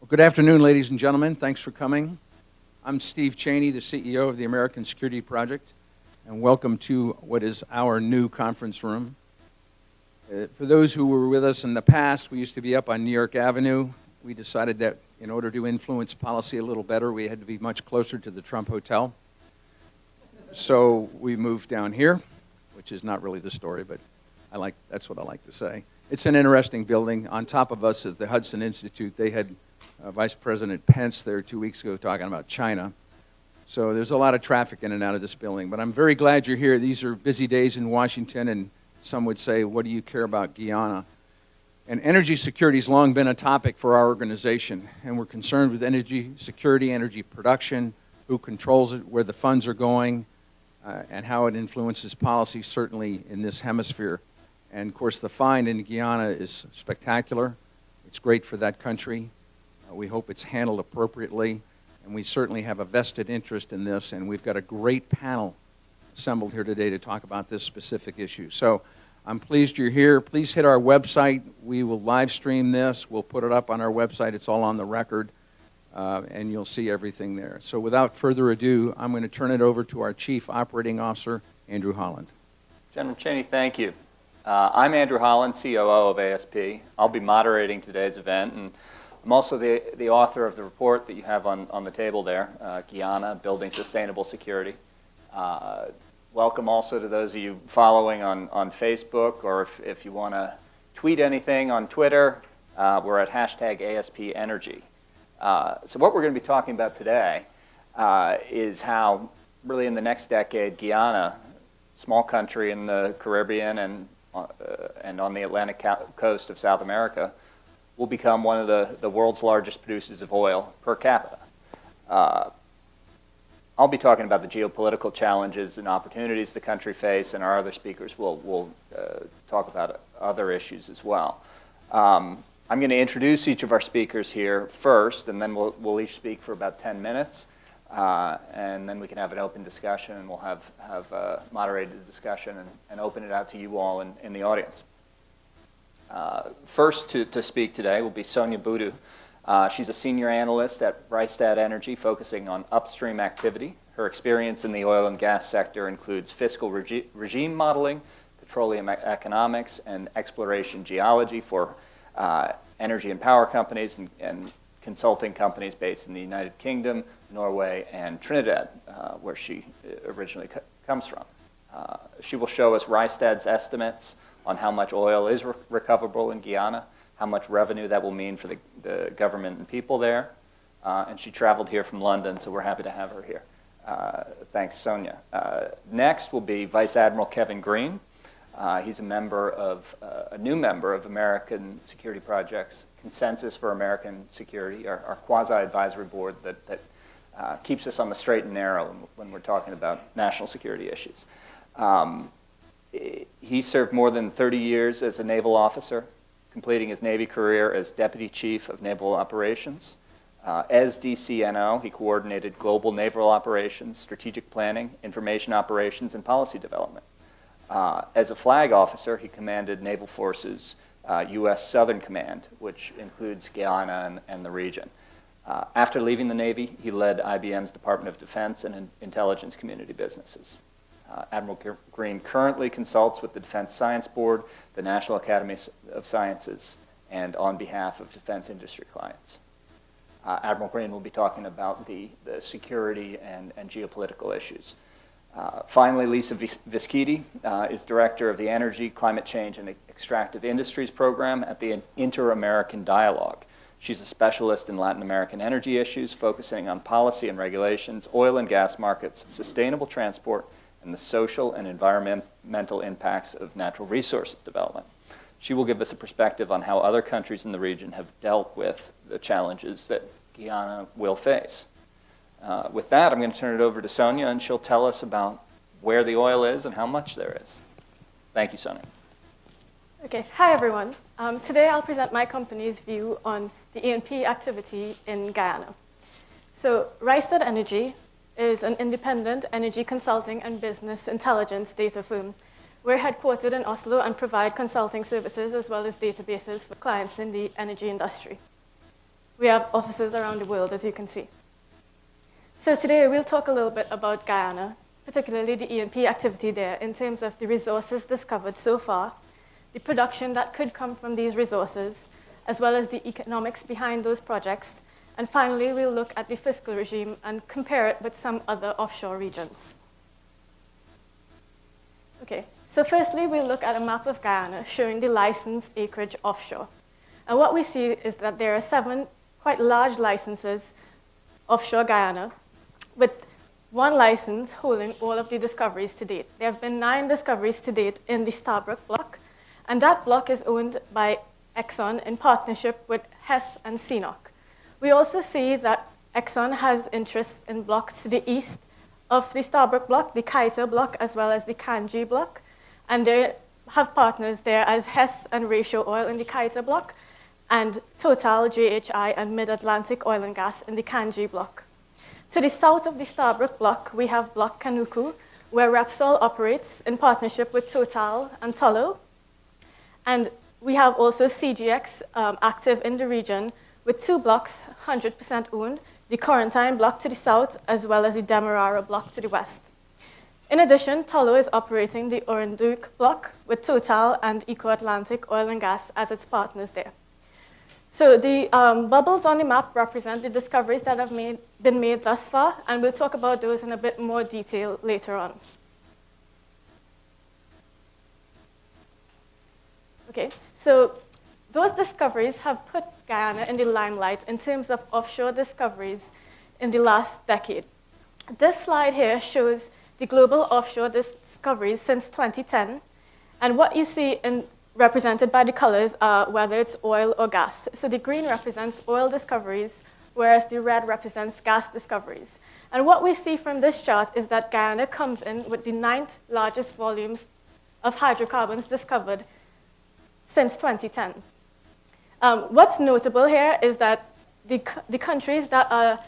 Good afternoon, ladies and gentlemen. Thanks for coming. I'm Steve Cheney, the CEO of the American Security Project, and welcome to what is our new conference room. For those who were with us in the past, we used to be up on New York Avenue. We decided that in order to influence policy a little better, we had to be much closer to the Trump Hotel. So we moved down here, which is not really the story, but that's what I like to say. It's an interesting building. On top of us is the Hudson Institute. They had Vice President Pence there 2 weeks ago talking about China. So there's a lot of traffic in and out of this building. But I'm very glad you're here. These are busy days in Washington, and some would say, what do you care about Guyana? And energy security has long been a topic for our organization. And we're concerned with energy security, energy production, who controls it, where the funds are going, and how it influences policy, certainly in this hemisphere. And of course, the find in Guyana is spectacular. It's great for that country. We hope it's handled appropriately, and we certainly have a vested interest in this, and we've got a great panel assembled here today to talk about this specific issue. So I'm pleased you're here. Please hit our website. We will live stream this. We'll put it up on our website. It's all on the record, and you'll see everything there. So without further ado, I'm going to turn it over to our Chief Operating Officer, Andrew Holland. General Cheney, thank you. I'm Andrew Holland, COO of ASP. I'll be moderating today's event, and I'm also the author of the report that you have on the table there, Guyana, Building Sustainable Security. Welcome also to those of you following on Facebook, or if you want to tweet anything on Twitter, we're at #ASPEnergy. So what we're going to be talking about today is how, really in the next decade, Guyana, small country in the Caribbean and on the Atlantic coast of South America, will become one of the world's largest producers of oil per capita. I'll be talking about the geopolitical challenges and opportunities the country face, and our other speakers will talk about other issues as well. I'm going to introduce each of our speakers here first, and then we'll each speak for about 10 minutes, and then we can have an open discussion, and we'll have moderated discussion and open it out to you all in the audience. First to speak today will be Sonya Boodoo. She's a senior analyst at Rystad Energy, focusing on upstream activity. Her experience in the oil and gas sector includes fiscal regime modeling, petroleum economics, and exploration geology for energy and power companies and consulting companies based in the United Kingdom, Norway, and Trinidad, where she originally comes from. She will show us Rystad's estimates on how much oil is recoverable in Guyana, how much revenue that will mean for the government and people there. And she traveled here from London, so we're happy to have her here. Thanks, Sonya. Next will be Vice Admiral Kevin Green. He's a new member of American Security Project's Consensus for American Security, our quasi-advisory board that keeps us on the straight and narrow when we're talking about national security issues. He served more than 30 years as a naval officer, completing his Navy career as Deputy Chief of Naval Operations. As DCNO, he coordinated global naval operations, strategic planning, information operations, and policy development. As a flag officer, he commanded Naval Forces U.S. Southern Command, which includes Guyana and the region. After leaving the Navy, he led IBM's Department of Defense and intelligence community businesses. Admiral Green currently consults with the Defense Science Board, the National Academy of Sciences, and on behalf of defense industry clients. Admiral Green will be talking about the security and geopolitical issues. Finally, Lisa Viscidi is Director of the Energy, Climate Change, and Extractive Industries Program at the Inter-American Dialogue. She's a specialist in Latin American energy issues, focusing on policy and regulations, oil and gas markets, sustainable transport, and the social and environmental impacts of natural resources development. She will give us a perspective on how other countries in the region have dealt with the challenges that Guyana will face. With that, I'm going to turn it over to Sonya, and she'll tell us about where the oil is and how much there is. Thank you, Sonya. Okay, hi everyone. Today I'll present my company's view on the E&P activity in Guyana. So Rystad Energy is an independent energy consulting and business intelligence data firm. We're headquartered in Oslo and provide consulting services as well as databases for clients in the energy industry. We have offices around the world, as you can see. So today we'll talk a little bit about Guyana, particularly the E&P activity there in terms of the resources discovered so far, the production that could come from these resources, as well as the economics behind those projects. And finally, we'll look at the fiscal regime and compare it with some other offshore regions. Okay, so firstly, we'll look at a map of Guyana showing the licensed acreage offshore. And what we see is that there are 7 quite large licenses offshore Guyana, with 1 license holding all of the discoveries to date. There have been 9 discoveries to date in the Stabroek Block, and that block is owned by Exxon in partnership with Hess and CNOOC. We also see that Exxon has interests in blocks to the east of the Stabroek Block, the Kaita Block, as well as the Kanji Block, and they have partners there as Hess and Ratio Oil in the Kaita Block, and Total, JHI, and Mid-Atlantic Oil and Gas in the Kanji Block. To the south of the Stabroek Block, we have Block Kanuku, where Repsol operates in partnership with Total and Tullow. And we have also CGX active in the region with 2 blocks, 100% owned, the Corentyne Block to the south, as well as the Demerara Block to the west. In addition, Tullow is operating the Orenduk Block with Total and Eco Atlantic Oil and Gas as its partners there. So the bubbles on the map represent the discoveries that have been made thus far, and we'll talk about those in a bit more detail later on. Okay, so those discoveries have put Guyana in the limelight in terms of offshore discoveries in the last decade. This slide here shows the global offshore discoveries since 2010, and what you see represented by the colors are whether it's oil or gas. So the green represents oil discoveries, whereas the red represents gas discoveries. And what we see from this chart is that Guyana comes in with the 9th largest volumes of hydrocarbons discovered since 2010. What's notable here is that the countries that are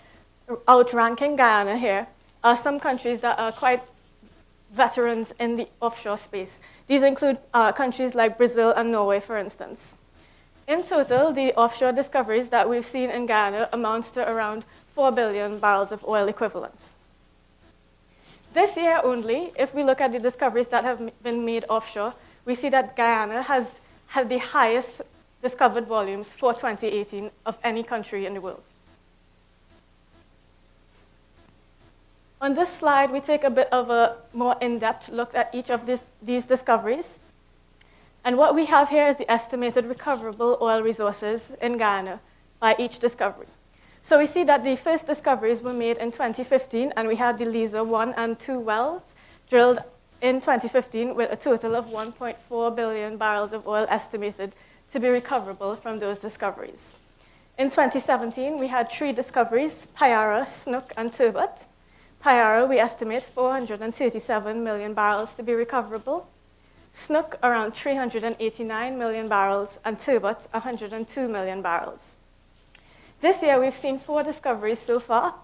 outranking Guyana here are some countries that are quite veterans in the offshore space. These include countries like Brazil and Norway, for instance. In total, the offshore discoveries that we've seen in Guyana amounts to around 4 billion barrels of oil equivalent. This year only, if we look at the discoveries that have been made offshore, we see that Guyana has had the highest discovered volumes for 2018 of any country in the world. On this slide, we take a bit of a more in-depth look at each of these discoveries. And what we have here is the estimated recoverable oil resources in Guyana by each discovery. So we see that the first discoveries were made in 2015, and we had the Liza 1 and 2 wells drilled in 2015 with a total of 1.4 billion barrels of oil estimated to be recoverable from those discoveries. In 2017, we had 3 discoveries, Payara, Snook, and Turbot. Payara, we estimate 437 million barrels to be recoverable. Snook, around 389 million barrels, and Turbot, 102 million barrels. This year, we've seen 4 discoveries so far,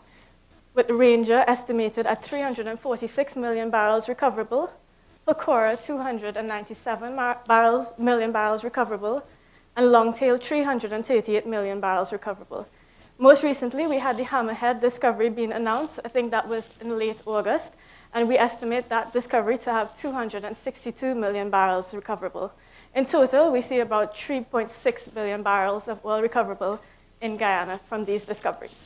with Ranger estimated at 346 million barrels recoverable, Pecora, 297 million barrels recoverable, and Longtail, 338 million barrels recoverable. Most recently, we had the Hammerhead discovery being announced. I think that was in late August, and we estimate that discovery to have 262 million barrels recoverable. In total, we see about 3.6 billion barrels of oil recoverable in Guyana from these discoveries.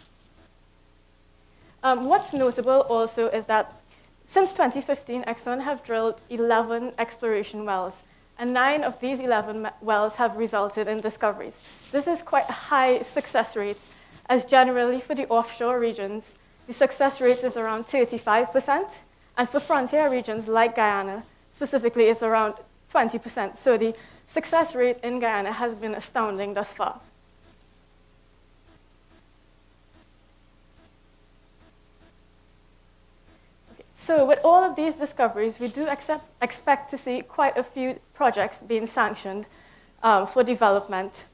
What's notable also is that since 2015, Exxon have drilled 11 exploration wells, and 9 of these 11 wells have resulted in discoveries. This is quite a high success rate, as generally for the offshore regions, the success rate is around 35%, and for frontier regions like Guyana, specifically, it's around 20%. So the success rate in Guyana has been astounding thus far. So with all of these discoveries, we do expect to see quite a few projects being sanctioned for development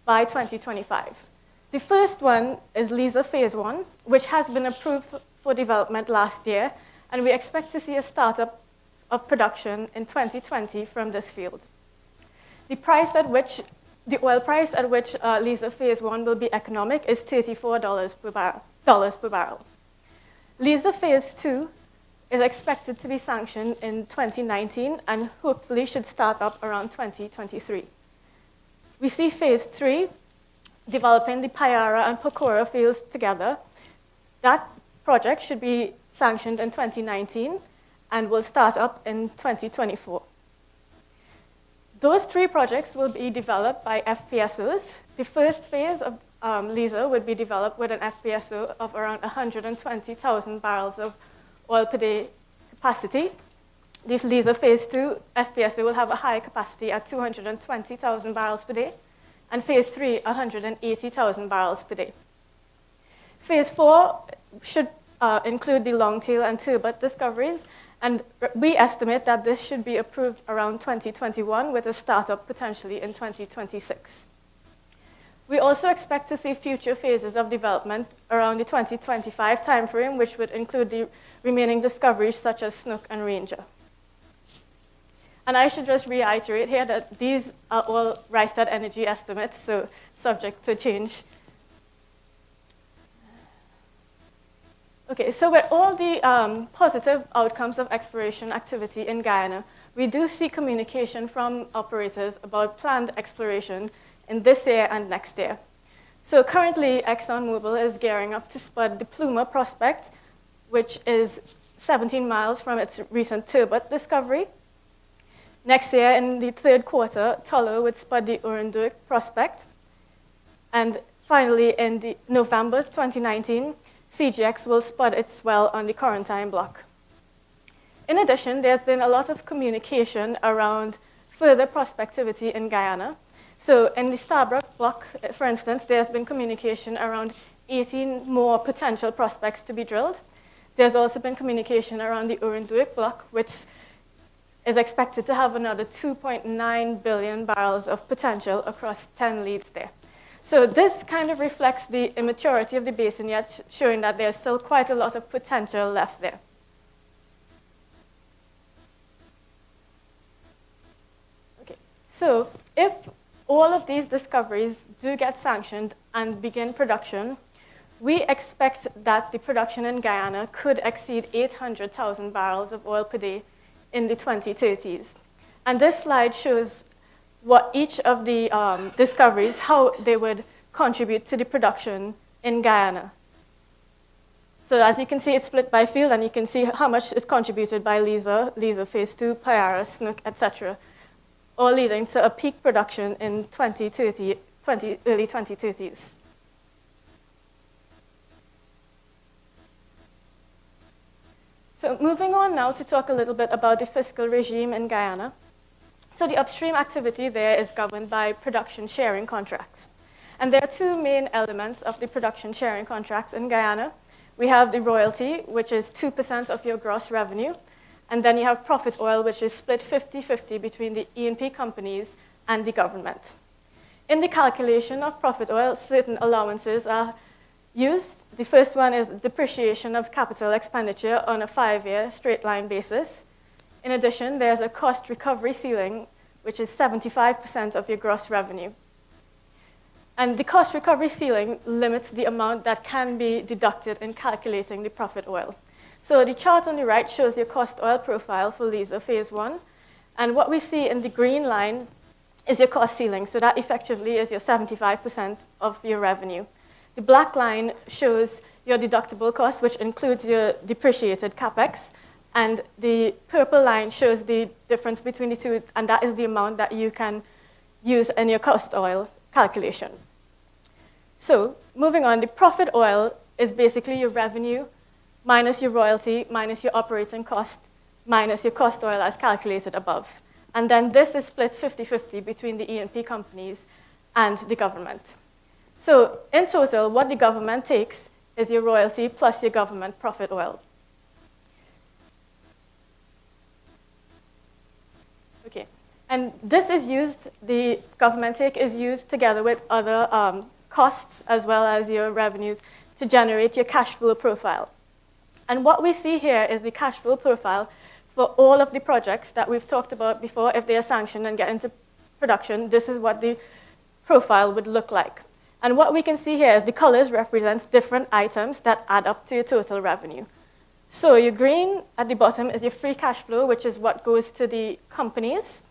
by 2025. The first one is Liza Phase 1, which has been approved for development last year, and we expect to see a startup of production in 2020 from this field. The price at which the oil price at which Liza Phase 1 will be economic is $34 per barrel. Liza Phase 2 is expected to be sanctioned in 2019 and hopefully should start up around 2023. We see Phase 3 developing the Payara and Payara fields together. That project should be sanctioned in 2019 and will start up in 2024. Those three projects will be developed by FPSOs. The first phase of Liza would be developed with an FPSO of around 120,000 barrels of oil per day capacity. This Liza Phase 2 FPSO will have a high capacity at 220,000 barrels per day, and Phase 3, 180,000 barrels per day. Phase 4 should include the Longtail and Turbot discoveries, and we estimate that this should be approved around 2021 with a startup potentially in 2026. We also expect to see future phases of development around the 2025 timeframe, which would include the remaining discoveries such as Snook and Ranger. And I should just reiterate here that these are all Rystad Energy estimates, so subject to change. Okay, so with all the positive outcomes of exploration activity in Guyana, we do see communication from operators about planned exploration in this year and next year. So currently, ExxonMobil is gearing up to spud the Pluma prospect, which is 17 miles from its recent Turbot discovery. Next year, in the third quarter, Tullow would spud the Urunduik prospect. And finally, in the November 2019, CGX will spud its well on the Quarantine Block. In addition, there's been a lot of communication around further prospectivity in Guyana. So in the Stabroek Block, for instance, there's been communication around 18 more potential prospects to be drilled. There's also been communication around the Urunduik Block, which is expected to have another 2.9 billion barrels of potential across 10 leads there. So this kind of reflects the immaturity of the basin, yet showing that there's still quite a lot of potential left there. Okay, so if all of these discoveries do get sanctioned and begin production, we expect that the production in Guyana could exceed 800,000 barrels of oil per day in the 2030s. And this slide shows what each of the discoveries, how they would contribute to the production in Guyana. So as you can see, it's split by field, and you can see how much is contributed by Liza Phase 2, Payara, Snook, etc., all leading to a peak production in early 2030s. So moving on now to talk a little bit about the fiscal regime in Guyana. So the upstream activity there is governed by production sharing contracts. And there are two main elements of the production sharing contracts in Guyana. We have the royalty, which is 2% of your gross revenue. And then you have profit oil, which is split 50-50 between the E&P companies and the government. In the calculation of profit oil, certain allowances are used. The first one is depreciation of capital expenditure on a 5-year straight line basis. In addition, there's a cost recovery ceiling, which is 75% of your gross revenue. And the cost recovery ceiling limits the amount that can be deducted in calculating the profit oil. So the chart on the right shows your cost oil profile for Liza Phase 1. And what we see in the green line is your cost ceiling. So that effectively is your 75% of your revenue. The black line shows your deductible cost, which includes your depreciated capex. And the purple line shows the difference between the two, and that is the amount that you can use in your cost oil calculation. So moving on, the profit oil is basically your revenue minus your royalty, minus your operating cost, minus your cost oil as calculated above. And then this is split 50-50 between the E&P companies and the government. So in total, what the government takes is your royalty plus your government profit oil. Okay, and this is used, the government take is used together with other costs as well as your revenues to generate your cash flow profile. And what we see here is the cash flow profile for all of the projects that we've talked about before. If they are sanctioned and get into production, this is what the profile would look like. And what we can see here is the colors represents different items that add up to your total revenue. So your green at the bottom is your free cash flow, which is what goes to the companies.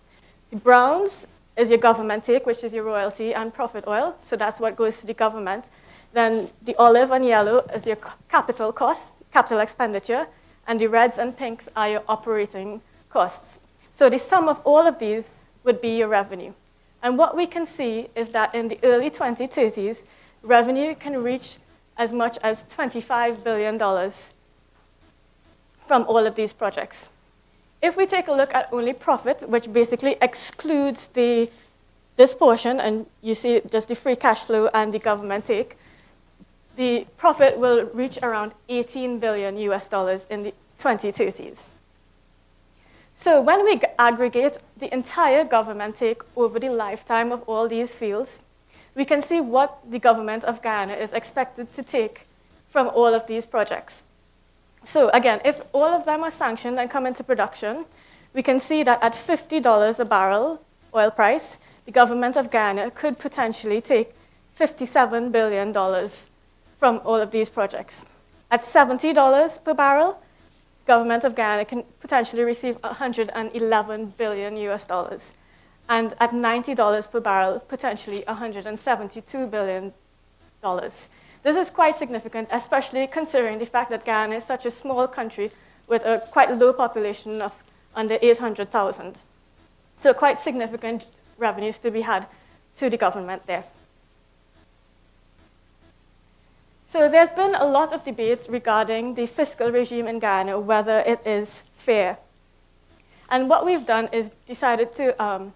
The browns is your government take, which is your royalty and profit oil. So that's what goes to the government. Then the olive and yellow is your capital costs, capital expenditure. And the reds and pinks are your operating costs. So the sum of all of these would be your revenue. And what we can see is that in the early 2030s, revenue can reach as much as $25 billion from all of these projects. If we take a look at only profit, which basically excludes this portion, and you see just the free cash flow and the government take, the profit will reach around $18 billion US in the 2030s. So when we aggregate the entire government take over the lifetime of all these fields, we can see what the government of Guyana is expected to take from all of these projects. So again, if all of them are sanctioned and come into production, we can see that at $50 a barrel oil price, the government of Guyana could potentially take $57 billion from all of these projects. At $70 per barrel, government of Guyana can potentially receive $111 billion US. And at $90 per barrel, potentially $172 billion. This is quite significant, especially considering the fact that Guyana is such a small country with a quite low population of under 800,000. So quite significant revenues to be had to the government there. So there's been a lot of debate regarding the fiscal regime in Guyana, whether it is fair. And what we've done is decided to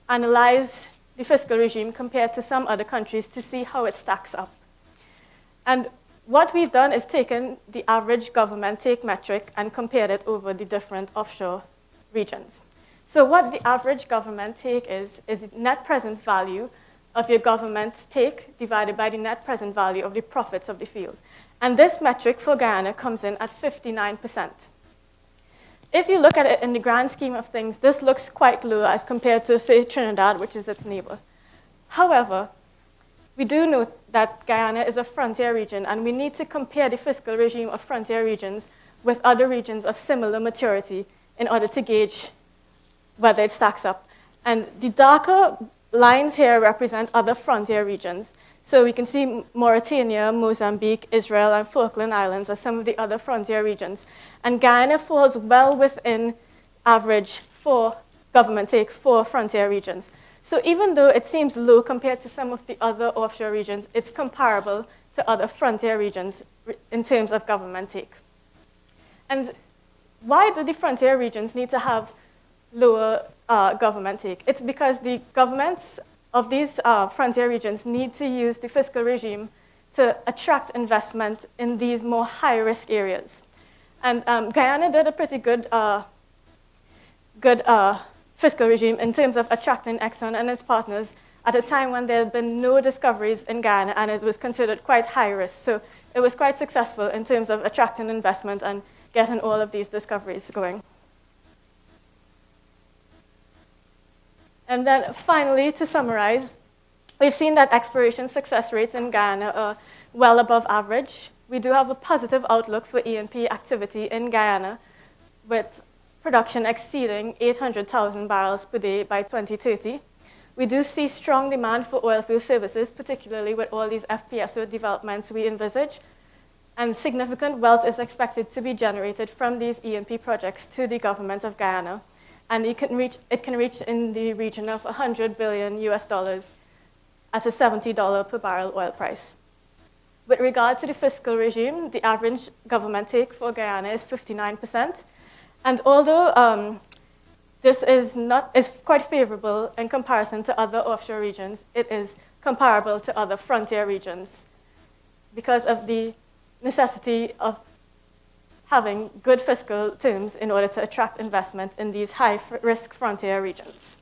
analyze the fiscal regime compared to some other countries to see how it stacks up. And what we've done is taken the average government take metric and compared it over the different offshore regions. So what the average government take is net present value of your government take divided by the net present value of the profits of the field. And this metric for Guyana comes in at 59%. If you look at it in the grand scheme of things, this looks quite low as compared to, say, Trinidad, which is its neighbor. However, we do note that Guyana is a frontier region, and we need to compare the fiscal regime of frontier regions with other regions of similar maturity in order to gauge whether it stacks up. And the darker lines here represent other frontier regions. So we can see Mauritania, Mozambique, Israel, and Falkland Islands are some of the other frontier regions. And Guyana falls well within average for government take for frontier regions. So even though it seems low compared to some of the other offshore regions, it's comparable to other frontier regions in terms of government take. And why do the frontier regions need to have lower government take? It's because the governments of these frontier regions need to use the fiscal regime to attract investment in these more high-risk areas. And Guyana did a pretty good fiscal regime in terms of attracting Exxon and its partners at a time when there had been no discoveries in Guyana, and it was considered quite high risk. So it was quite successful in terms of attracting investment and getting all of these discoveries going. And then finally, to summarize, we've seen that exploration success rates in Guyana are well above average. We do have a positive outlook for E&P activity in Guyana, with production exceeding 800,000 barrels per day by 2030. We do see strong demand for oil field services, particularly with all these FPSO developments we envisage. And significant wealth is expected to be generated from these E&P projects to the government of Guyana. And it can reach in the region of $100 billion US at a $70 per barrel oil price. With regard to the fiscal regime, the average government take for Guyana is 59%. And although this is quite favorable in comparison to other offshore regions, it is comparable to other frontier regions because of the necessity of having good fiscal terms in order to attract investment in these high-risk frontier regions.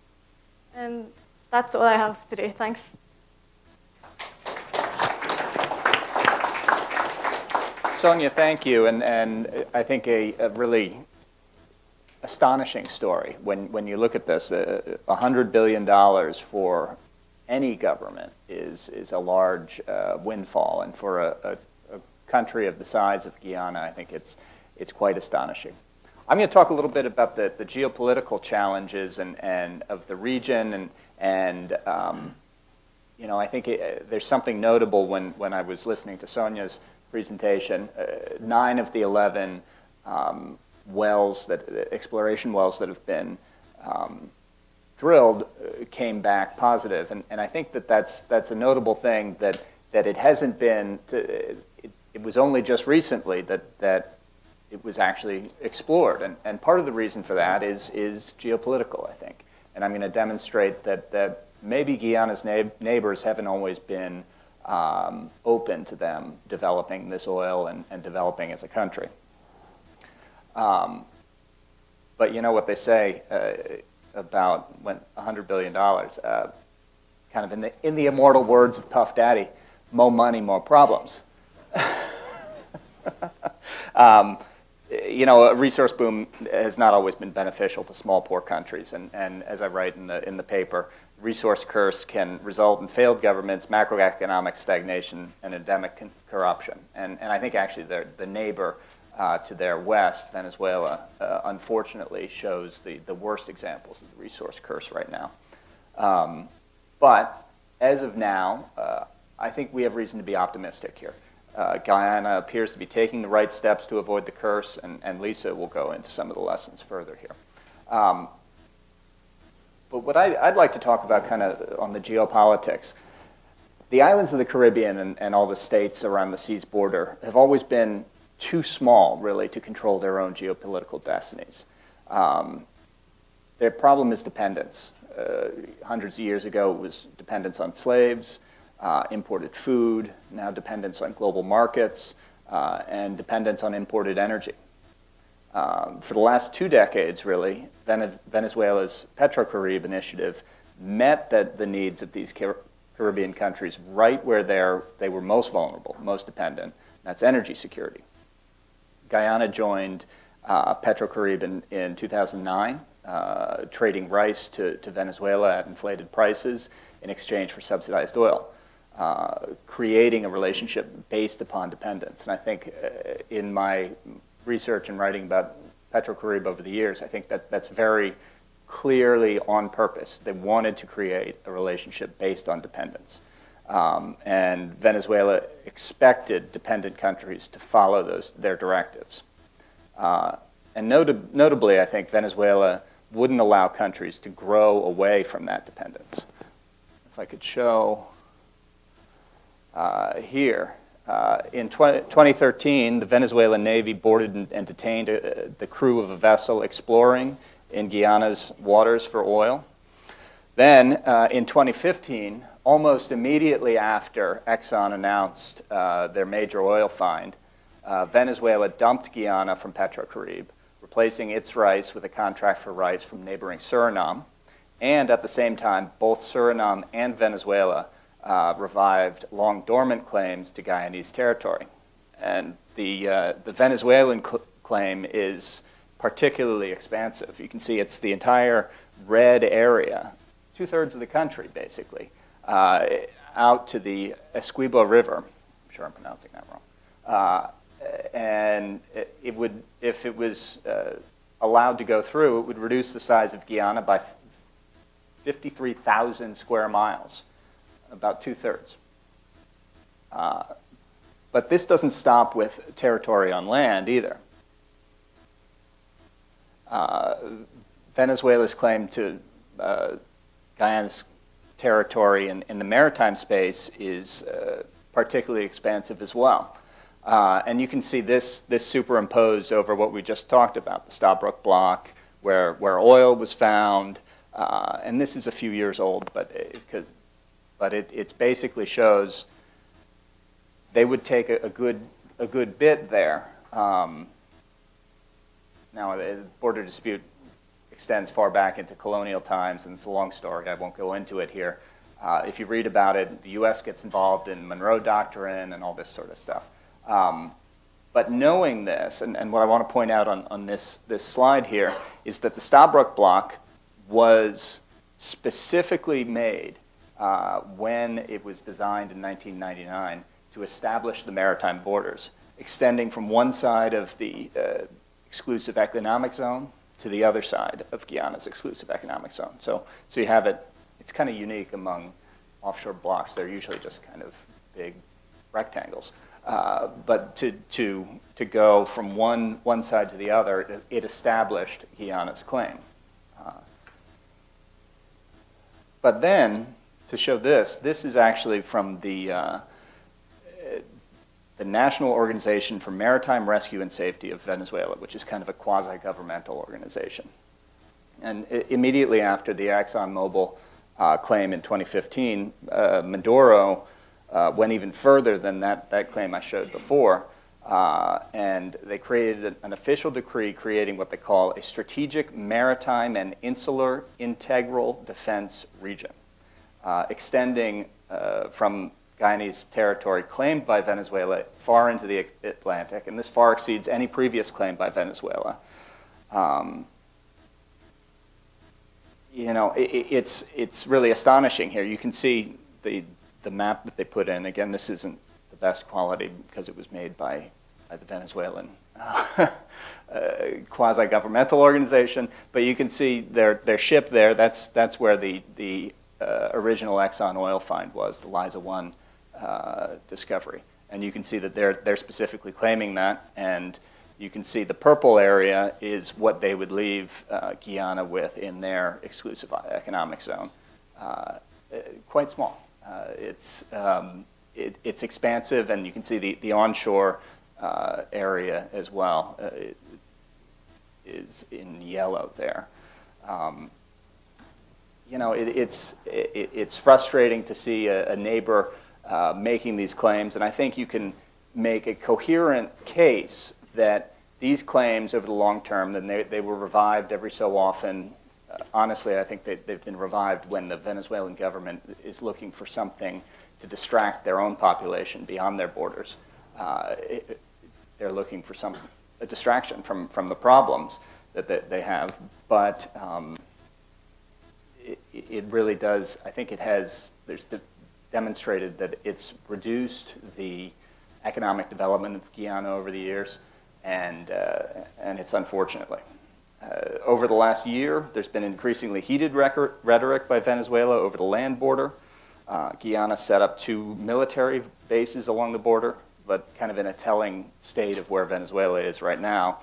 And that's all I have today. Thanks. Sonya, thank you. And I think a really astonishing story when you look at this. $100 billion for any government is a large windfall. And for a country of the size of Guyana, I think it's quite astonishing. I'm going to talk a little bit about the geopolitical challenges and of the region, and you know, I think there's something notable when I was listening to Sonya's presentation. 9 of the 11 exploration wells that have been drilled came back positive, and I think that's a notable thing, that it hasn't been. It was only just recently that it was actually explored, and part of the reason for that is geopolitical, I think, and I'm going to demonstrate that maybe Guyana's neighbors haven't always been open to them developing this oil and developing as a country. But you know what they say about when $100 billion, kind of in the immortal words of Puff Daddy, more money, more problems. You know, a resource boom has not always been beneficial to small, poor countries, and as I write in the paper, resource curse can result in failed governments, macroeconomic stagnation, and endemic corruption. And I think actually the neighbor to their west, Venezuela, unfortunately shows the worst examples of the resource curse right now. But as of now, I think we have reason to be optimistic here. Guyana appears to be taking the right steps to avoid the curse, and Lisa will go into some of the lessons further here. But what I'd like to talk about kind of on the geopolitics, the islands of the Caribbean and all the states around the sea's border have always been too small, really, to control their own geopolitical destinies. Their problem is dependence. Hundreds of years ago, it was dependence on slaves, imported food, now dependence on global markets, and dependence on imported energy. For the last 2 decades, really, Venezuela's Petrocaribe initiative met the needs of these Caribbean countries right where they were most vulnerable, most dependent. That's energy security. Guyana joined Petrocaribe in 2009, trading rice to Venezuela at inflated prices in exchange for subsidized oil, creating a relationship based upon dependence. And I think in my research and writing about Petrocaribe over the years, I think that's very clearly on purpose. They wanted to create a relationship based on dependence. And Venezuela expected dependent countries to follow their directives. And notably, I think Venezuela wouldn't allow countries to grow away from that dependence. If I could show here. In 2013, the Venezuelan Navy boarded and detained the crew of a vessel exploring in Guyana's waters for oil. Then, in 2015, almost immediately after Exxon announced their major oil find, Venezuela dumped Guyana from Petrocaribe, replacing its rice with a contract for rice from neighboring Suriname. And at the same time, both Suriname and Venezuela revived long-dormant claims to Guyanese territory. And the Venezuelan claim is particularly expansive. You can see it's the entire red area, 2/3 of the country, basically, out to the Essequibo River. I'm sure I'm pronouncing that wrong. And it would, if it was allowed to go through, it would reduce the size of Guyana by 53,000 square miles, about 2/3. But this doesn't stop with territory on land either. Venezuela's claim to Guyana's territory in the maritime space is particularly expansive as well. And you can see this superimposed over what we just talked about, the Stabroek Block, where oil was found. And this is a few years old, but it basically shows they would take a good bit there. Now, the border dispute extends far back into colonial times, and it's a long story. I won't go into it here. If you read about it, the U.S. gets involved in Monroe Doctrine and all this sort of stuff. But knowing this, and what I want to point out on this slide here, is that the Stabroek Block was specifically made when it was designed in 1999 to establish the maritime borders, extending from one side of the exclusive economic zone to the other side of Guyana's exclusive economic zone. So you have it, it's kind of unique among offshore blocks. They're usually just kind of big rectangles. But to go from one side to the other, it established Guyana's claim. But then, to show this is actually from the National Organization for Maritime Rescue and Safety of Venezuela, which is kind of a quasi-governmental organization. And immediately after the ExxonMobil claim in 2015, Maduro went even further than that claim I showed before, and they created an official decree creating what they call a Strategic Maritime and Insular Integral Defense Region, extending from Guyanese territory claimed by Venezuela far into the Atlantic, and this far exceeds any previous claim by Venezuela. It's really astonishing here. You can see the map that they put in. Again, this isn't the best quality because it was made by the Venezuelan quasi-governmental organization, but you can see their ship there. That's where the original Exxon oil find was, the Liza 1 discovery. And you can see that they're specifically claiming that, and you can see the purple area is what they would leave Guyana with in their exclusive economic zone. Quite small. It's expansive, and you can see the onshore area as well is in yellow there. It's frustrating to see a neighbor making these claims, and I think you can make a coherent case that these claims over the long term, then they were revived every so often. Honestly, I think they've been revived when the Venezuelan government is looking for something to distract their own population beyond their borders. They're looking for a distraction from the problems that they have, but it really does. I think there's demonstrated that it's reduced the economic development of Guyana over the years, and it's unfortunately. Over the last year, there's been increasingly heated rhetoric by Venezuela over the land border. Guyana set up 2 military bases along the border, but kind of in a telling state of where Venezuela is right now.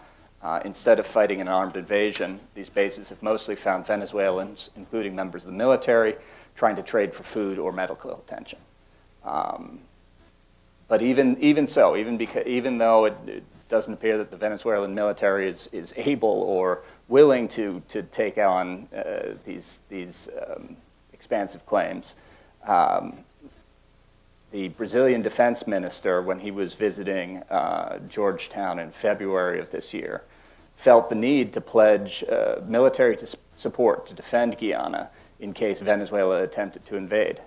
Instead of fighting an armed invasion, these bases have mostly found Venezuelans, including members of the military, trying to trade for food or medical attention. But even though it doesn't appear that the Venezuelan military is able or willing to take on these expansive claims, the Brazilian defense minister, when he was visiting Georgetown in February of this year, felt the need to pledge military support to defend Guyana in case Venezuela attempted to invade.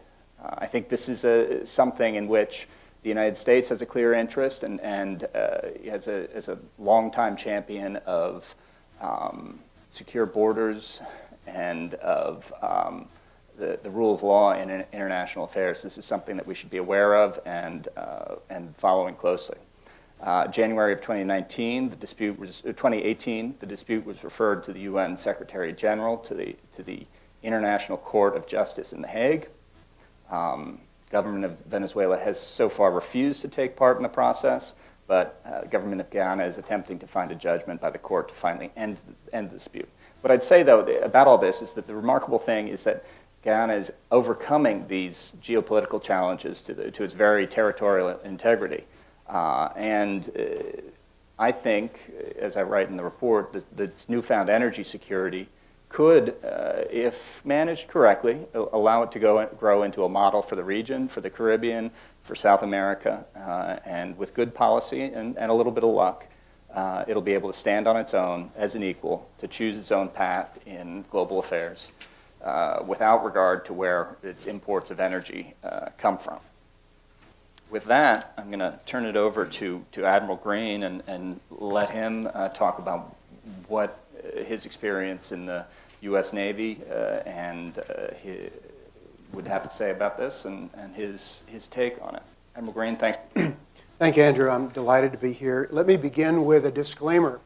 I think this is something in which the United States has a clear interest, and as a longtime champion of secure borders and of the rule of law in international affairs. This is something that we should be aware of and following closely. January of 2018, the dispute was referred to the UN Secretary General, to the International Court of Justice in The Hague. Government of Venezuela has so far refused to take part in the process, but the government of Guyana is attempting to find a judgment by the court to finally end the dispute. What I'd say, though, about all this is that the remarkable thing is that Guyana is overcoming these geopolitical challenges to its very territorial integrity. I think, as I write in the report, that newfound energy security could, if managed correctly, allow it to grow into a model for the region, for the Caribbean, for South America, and with good policy and a little bit of luck, it'll be able to stand on its own as an equal, to choose its own path in global affairs, without regard to where its imports of energy come from. With that, I'm going to turn it over to Admiral Green and let him talk about what his experience in the U.S. Navy and would have to say about this and his take on it. Admiral Green, thanks. Thank you, Andrew. I'm delighted to be here. Let me begin with a disclaimer.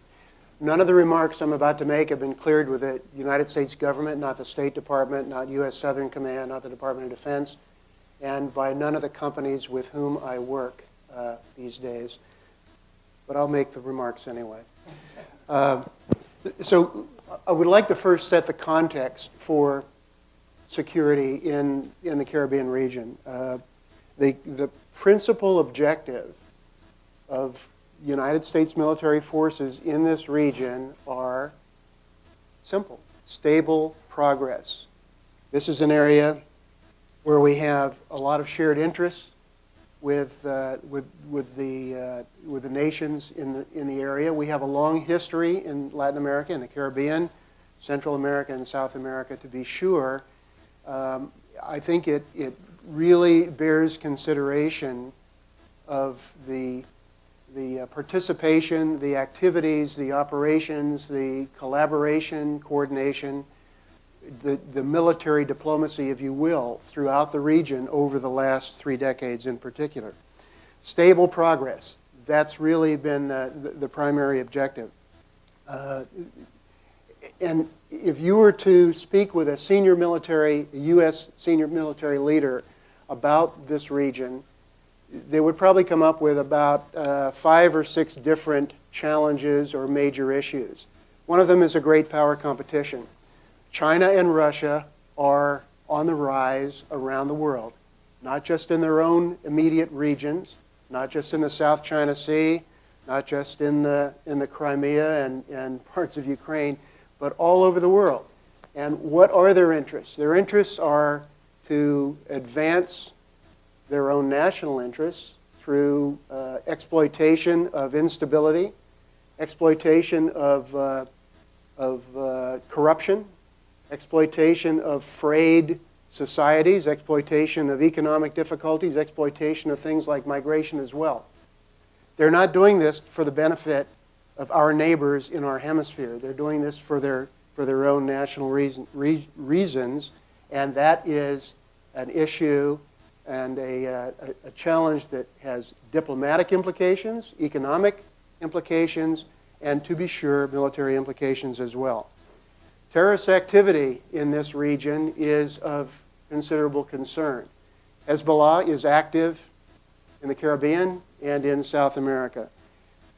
None of the remarks I'm about to make have been cleared with the United States government, not the State Department, not U.S. Southern Command, not the Department of Defense, and by none of the companies with whom I work these days. But I'll make the remarks anyway. So I would like to first set the context for security in the Caribbean region. The principal objective of United States military forces in this region are simple: stable progress. This is an area where we have a lot of shared interests with the nations in the area. We have a long history in Latin America, in the Caribbean, Central America, and South America, to be sure. I think it really bears consideration of the participation, the activities, the operations, the collaboration, coordination, the military diplomacy, if you will, throughout the region over the last 3 decades in particular. Stable progress, that's really been the primary objective. And if you were to speak with a U.S. senior military leader about this region, they would probably come up with about 5 or 6 different challenges or major issues. One of them is a great power competition. China and Russia are on the rise around the world, not just in their own immediate regions, not just in the South China Sea, not just in the Crimea and parts of Ukraine, but all over the world. And what are their interests? Their interests are to advance their own national interests through exploitation of instability, exploitation of corruption, exploitation of frayed societies, exploitation of economic difficulties, exploitation of things like migration as well. They're not doing this for the benefit of our neighbors in our hemisphere. They're doing this for their own national reasons, and that is an issue and a challenge that has diplomatic implications, economic implications, and to be sure, military implications as well. Terrorist activity in this region is of considerable concern. Hezbollah is active in the Caribbean and in South America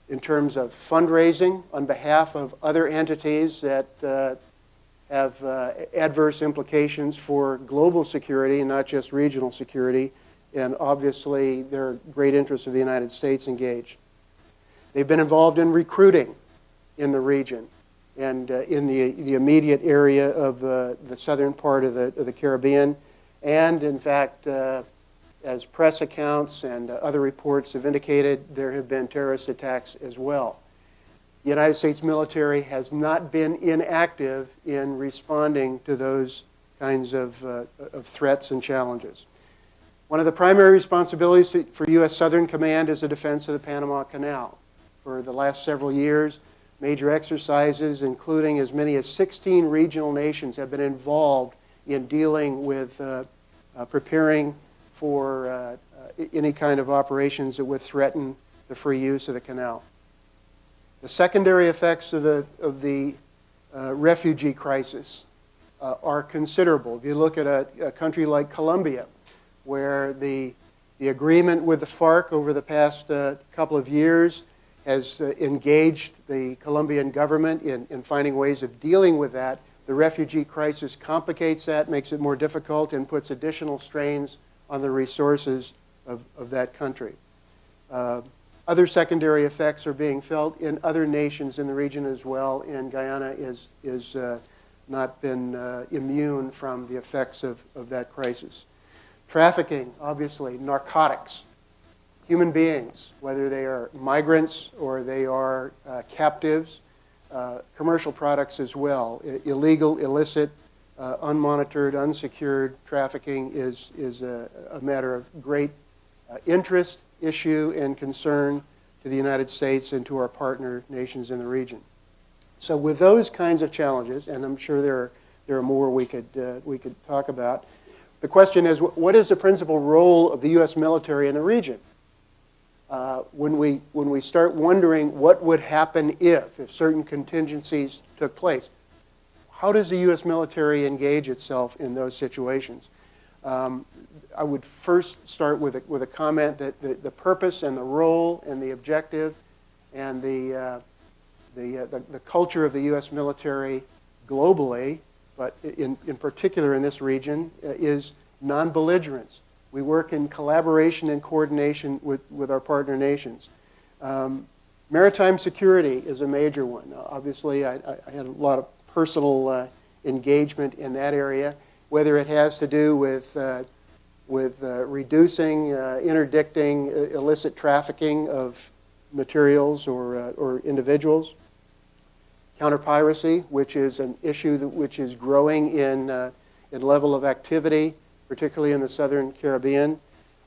in terms of fundraising on behalf of other entities that have adverse implications for global security and not just regional security, and obviously there are great interests of the United States engaged. They've been involved in recruiting in the region and in the immediate area of the southern part of the Caribbean, and in fact, as press accounts and other reports have indicated, there have been terrorist attacks as well. The United States military has not been inactive in responding to those kinds of threats and challenges. One of the primary responsibilities for U.S. Southern Command is the defense of the Panama Canal. For the last several years, major exercises, including as many as 16 regional nations, have been involved in dealing with preparing for any kind of operations that would threaten the free use of the canal. The secondary effects of the refugee crisis are considerable. If you look at a country like Colombia, where the agreement with the FARC over the past couple of years has engaged the Colombian government in finding ways of dealing with that, the refugee crisis complicates that, makes it more difficult, and puts additional strains on the resources of that country. Other secondary effects are being felt in other nations in the region as well, and Guyana is not been immune from the effects of that crisis. Trafficking, obviously, narcotics, human beings, whether they are migrants or they are captives, commercial products as well. Illegal, illicit, unmonitored, unsecured trafficking is a matter of great interest, issue, and concern to the United States and to our partner nations in the region. So with those kinds of challenges, and I'm sure there are more we could talk about, The question is, what is the principal role of the U.S. military in the region? When we start wondering what would happen if certain contingencies took place, how does the U.S. military engage itself in those situations? I would first start with a comment that the purpose and the role and the objective and the culture of the U.S. military globally, but in particular in this region, is non-belligerence. We work in collaboration and coordination with our partner nations. Maritime security is a major one. Obviously, I had a lot of personal engagement in that area, whether it has to do with reducing, interdicting illicit trafficking of materials or individuals. Counter-piracy, which is an issue which is growing in level of activity, particularly in the Southern Caribbean,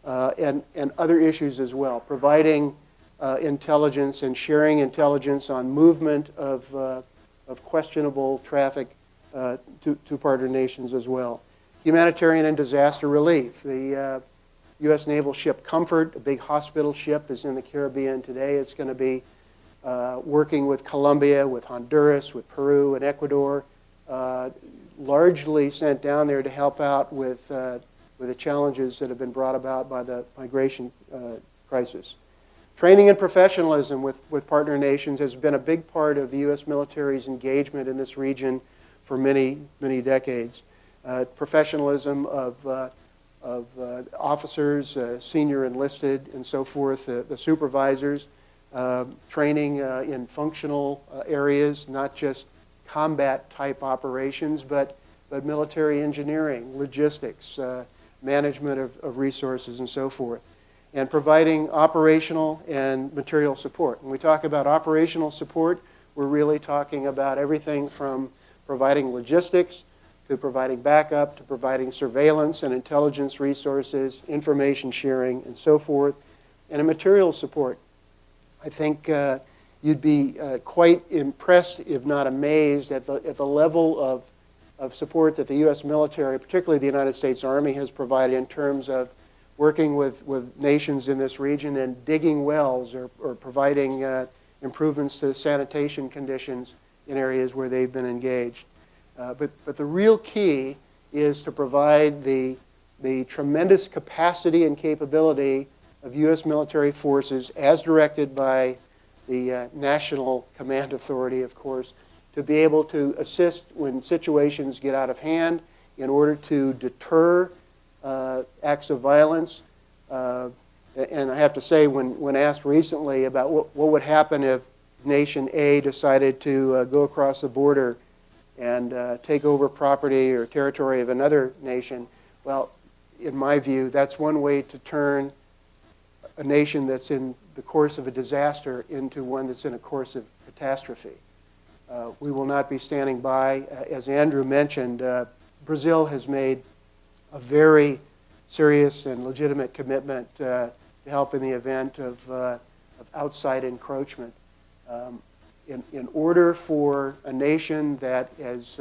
and other issues as well. Providing intelligence and sharing intelligence on movement of questionable traffic to partner nations as well. Humanitarian and disaster relief. The U.S. naval ship Comfort, a big hospital ship, is in the Caribbean today. It's going to be working with Colombia, with Honduras, with Peru and Ecuador, largely sent down there to help out with the challenges that have been brought about by the migration crisis. Training and professionalism with partner nations has been a big part of the U.S. military's engagement in this region for many, many decades. Professionalism of officers, senior enlisted, and so forth, the supervisors, training in functional areas, not just combat-type operations, but military engineering, logistics, management of resources, and so forth, and providing operational and material support. When we talk about operational support, we're really talking about everything from providing logistics to providing backup, to providing surveillance and intelligence resources, information sharing, and so forth, and a material support. I think you'd be quite impressed, if not amazed, at the level of support that the U.S. military, particularly the United States Army, has provided in terms of working with nations in this region and digging wells or providing improvements to sanitation conditions in areas where they've been engaged. But the real key is to provide the tremendous capacity and capability of U.S. military forces, as directed by the National Command Authority, of course, to be able to assist when situations get out of hand in order to deter acts of violence. And I have to say, when asked recently about what would happen if Nation A decided to go across the border and take over property or territory of another nation, well, in my view, that's one way to turn a nation that's in the course of a disaster into one that's in a course of catastrophe. We will not be standing by. As Andrew mentioned, Brazil has made a very serious and legitimate commitment to help in the event of outside encroachment. In order for a nation that has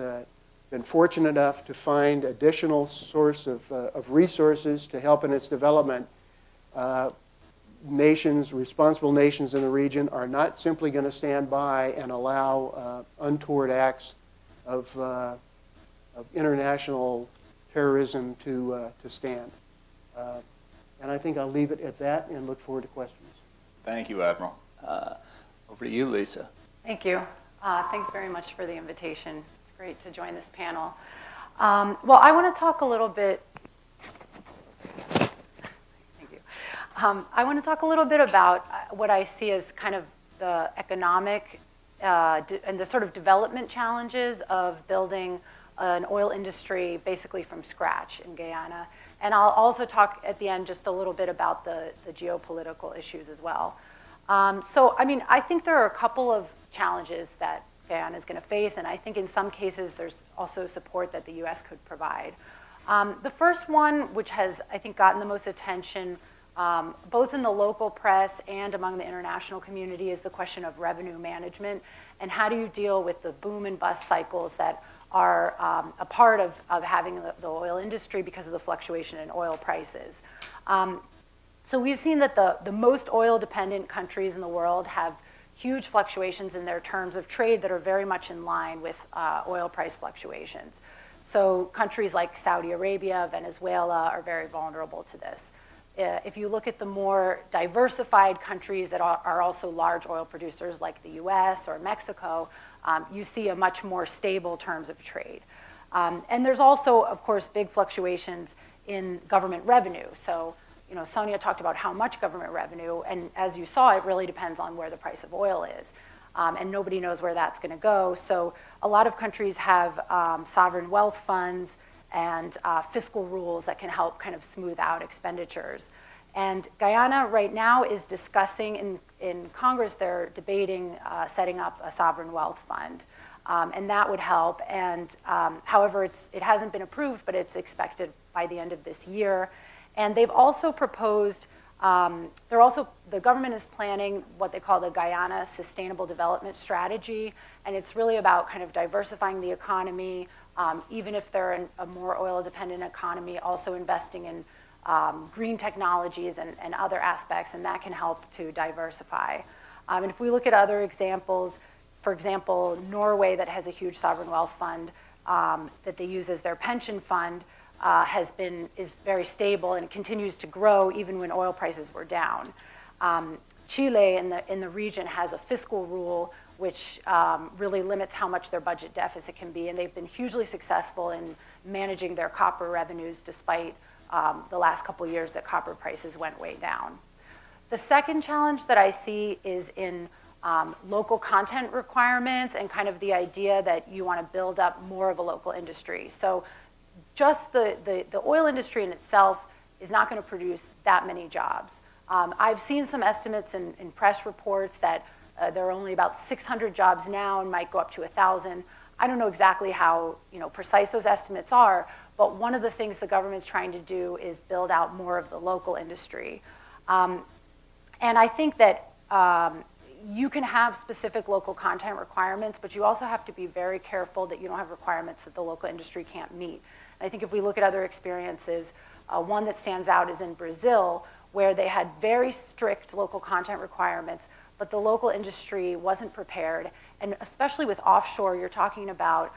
been fortunate enough to find additional source of resources to help in its development, responsible nations in the region are not simply going to stand by and allow untoward acts of international terrorism to stand. And I think I'll leave it at that and look forward to questions. Thank you, Admiral. Over to you, Lisa. Thank you. Thanks very much for the invitation. It's great to join this panel. Well, I want to talk a little bit. Thank you. I want to talk a little bit about what I see as kind of the economic and the sort of development challenges of building an oil industry basically from scratch in Guyana. And I'll also talk at the end just a little bit about the geopolitical issues as well. So, I mean, I think there are a couple of challenges that Guyana is going to face, and I think in some cases there's also support that the U.S. could provide. The first one, which has, I think, gotten the most attention, both in the local press and among the international community, is the question of revenue management, and how do you deal with the boom and bust cycles that are a part of having the oil industry because of the fluctuation in oil prices. So we've seen that the most oil-dependent countries in the world have huge fluctuations in their terms of trade that are very much in line with oil price fluctuations. So countries like Saudi Arabia, Venezuela are very vulnerable to this. If you look at the more diversified countries that are also large oil producers like the US or Mexico, you see a much more stable terms of trade. And there's also, of course, big fluctuations in government revenue. So, Sonya talked about how much government revenue, and as you saw, it really depends on where the price of oil is. And nobody knows where that's going to go. So a lot of countries have sovereign wealth funds and fiscal rules that can help kind of smooth out expenditures. And Guyana right now is discussing, in Congress, they're debating setting up a sovereign wealth fund. And that would help. And however, it hasn't been approved, but it's expected by the end of this year. And they've also proposed, the government is planning what they call the Guyana Sustainable Development Strategy. And it's really about kind of diversifying the economy, even if they're in a more oil-dependent economy, also investing in green technologies and other aspects, and that can help to diversify. And if we look at other examples, for example, Norway, that has a huge sovereign wealth fund that they use as their pension fund, is very stable and continues to grow even when oil prices were down. Chile in the region has a fiscal rule which really limits how much their budget deficit can be, and they've been hugely successful in managing their copper revenues despite the last couple of years that copper prices went way down. The second challenge that I see is in local content requirements and kind of the idea that you want to build up more of a local industry. So just the oil industry in itself is not going to produce that many jobs. I've seen some estimates in press reports that there are only about 600 jobs now and might go up to 1,000. I don't know exactly how precise those estimates are, but one of the things the government's trying to do is build out more of the local industry. And I think that you can have specific local content requirements, but you also have to be very careful that you don't have requirements that the local industry can't meet. And I think if we look at other experiences, one that stands out is in Brazil, where they had very strict local content requirements, but the local industry wasn't prepared. And especially with offshore, you're talking about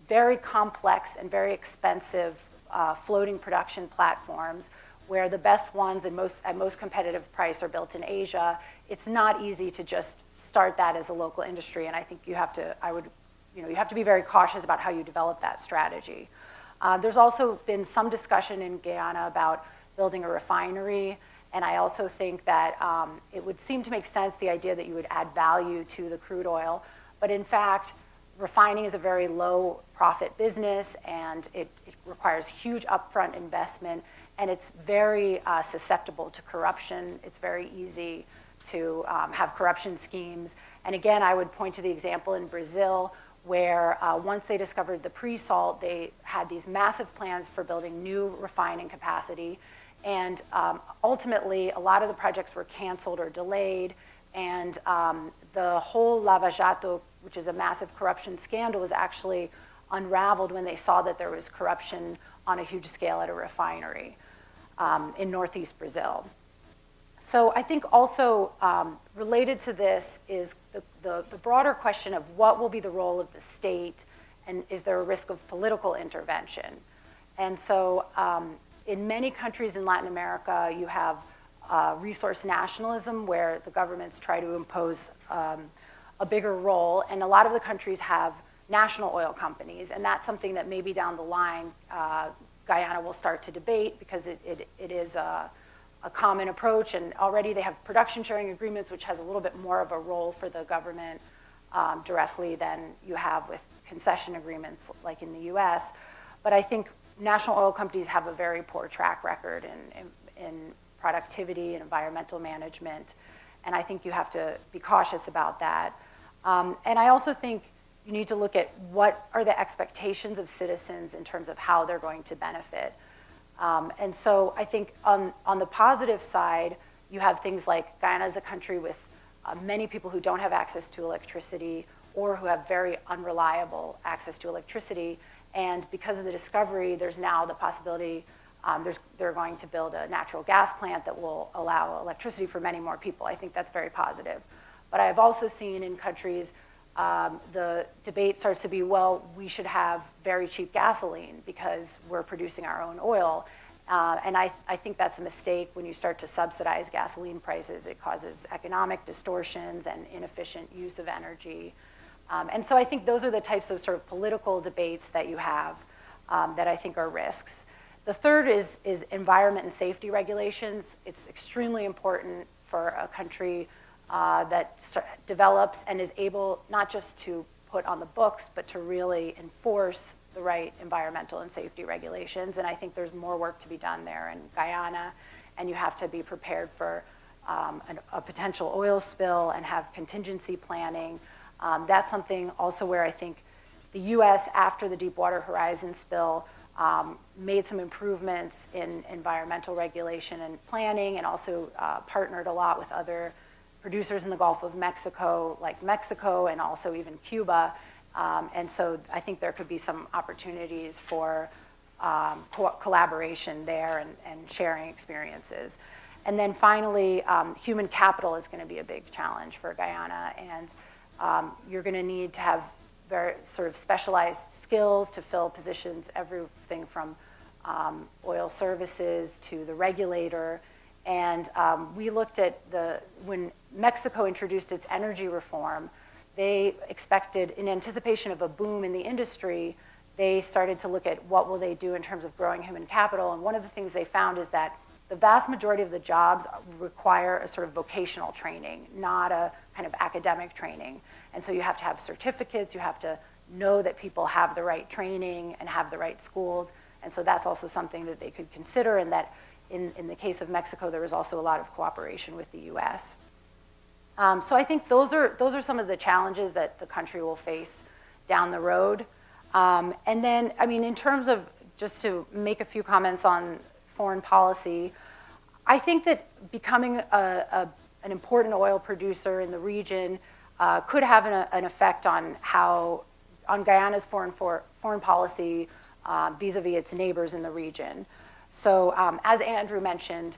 very complex and very expensive floating production platforms where the best ones and at most competitive price are built in Asia. It's not easy to just start that as a local industry, and I think you have to be very cautious about how you develop that strategy. There's also been some discussion in Guyana about building a refinery, and I also think that it would seem to make sense, the idea that you would add value to the crude oil, but in fact, refining is a very low profit business, and it requires huge upfront investment, and it's very susceptible to corruption. It's very easy to have corruption schemes. And again, I would point to the example in Brazil, where once they discovered the pre-salt, they had these massive plans for building new refining capacity. And ultimately, a lot of the projects were canceled or delayed. And the whole Lava Jato, which is a massive corruption scandal, was actually unraveled when they saw that there was corruption on a huge scale at a refinery in northeast Brazil. So I think also related to this is the broader question of what will be the role of the state, and is there a risk of political intervention? And so in many countries in Latin America, you have resource nationalism, where the governments try to impose a bigger role, and a lot of the countries have national oil companies, and that's something that maybe down the line Guyana will start to debate, because it is a common approach, and already they have production sharing agreements, which has a little bit more of a role for the government directly than you have with concession agreements like in the US. But I think national oil companies have a very poor track record in productivity and environmental management, and I think you have to be cautious about that. And I also think you need to look at what are the expectations of citizens in terms of how they're going to benefit. And so I think on the positive side, you have things like Guyana is a country with many people who don't have access to electricity or who have very unreliable access to electricity. And because of the discovery, there's now the possibility they're going to build a natural gas plant that will allow electricity for many more people. I think that's very positive. But I've also seen in countries the debate starts to be, well, we should have very cheap gasoline because we're producing our own oil. And I think that's a mistake. When you start to subsidize gasoline prices, it causes economic distortions and inefficient use of energy. And so I think those are the types of sort of political debates that you have that I think are risks. The third is environment and safety regulations. It's extremely important for a country that develops and is able not just to put on the books, but to really enforce the right environmental and safety regulations. And I think there's more work to be done there in Guyana, and you have to be prepared for a potential oil spill and have contingency planning. That's something also where I think the US, after the Deepwater Horizon spill, made some improvements in environmental regulation and planning, and also partnered a lot with other producers in the Gulf of Mexico, like Mexico, and also even Cuba. And so I think there could be some opportunities for collaboration there and sharing experiences. And then finally, human capital is going to be a big challenge for Guyana, and you're going to need to have very sort of specialized skills to fill positions, everything from oil services to the regulator. And we looked at when Mexico introduced its energy reform, they expected, in anticipation of a boom in the industry, they started to look at what will they do in terms of growing human capital. And one of the things they found is that the vast majority of the jobs require a sort of vocational training, not a kind of academic training. And so you have to have certificates, you have to know that people have the right training and have the right schools. And so that's also something that they could consider, and that in the case of Mexico, there was also a lot of cooperation with the US. So I think those are some of the challenges that the country will face down the road. And then, I mean, in terms of, just to make a few comments on foreign policy, I think that becoming an important oil producer in the region could have an effect on Guyana's foreign policy vis-a-vis its neighbors in the region. So as Andrew mentioned,